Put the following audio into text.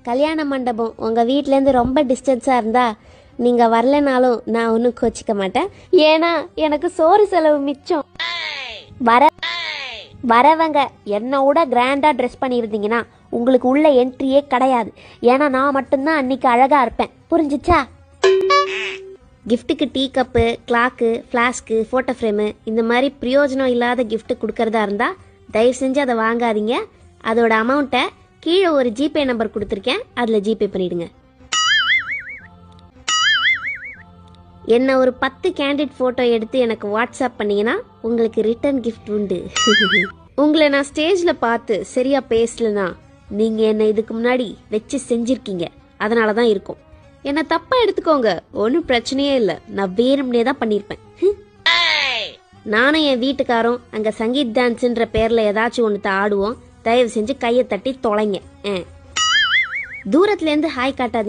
கல்யாண மண்டபம் உங்கள் வீட்டிலேருந்து ரொம்ப டிஸ்டன்ஸாக இருந்தால் நீங்கள் வரலனாலும் நான் ஒன்றும் கோச்சிக்க மாட்டேன். ஏன்னா எனக்கு சோறு செலவு மிச்சம். வரவங்க என்னோட கிராண்டாக ட்ரெஸ் பண்ணியிருந்தீங்கன்னா உங்களுக்கு உள்ள என்ட்ரியே கிடையாது. ஏன்னா நான் மட்டும்தான் அன்னைக்கு அழகாக இருப்பேன். புரிஞ்சிச்சா? கிஃப்ட்டுக்கு tea cup, clock, flask, photo frame இந்த மாதிரி பிரயோஜனம் இல்லாத கிஃப்ட் கொடுக்கறதா இருந்தால் தயவு செஞ்சு அதை வாங்காதீங்க. அதோட அமௌண்ட்டை கீழே ஒரு ஜிபே நம்பர் கொடுத்துருக்கேன், அதில் ஜிபே பண்ணிவிடுங்க. என்ன ஒரு 10 கேண்டிட் ஃபோட்டோ எடுத்து எனக்கு வாட்ஸ்அப் பண்ணிங்கன்னா உங்களுக்கு ரிட்டர்ன் கிஃப்ட் உண்டு. உங்களை நான் ஸ்டேஜில் பார்த்து சரியாக பேசலனா நீங்கள் என்னை இதுக்கு முன்னாடி வச்சு செஞ்சுருக்கீங்க, அதனால தான் இருக்கும். என்னை தப்பாக எடுத்துக்கோங்க, ஒன்றும் பிரச்சனையே இல்லை. நான் வேணும்னே தான் பண்ணியிருப்பேன். நானும் என் வீட்டுக்காரும் அங்கே சங்கீத் டான்ஸுன்ற பேரில் ஏதாச்சும் ஒன்று ஆடுவோம். தயவு செஞ்சு கையை தட்டி தொலைங்க. தூரத்துலேருந்து ஹாய் காட்டாதீங்க.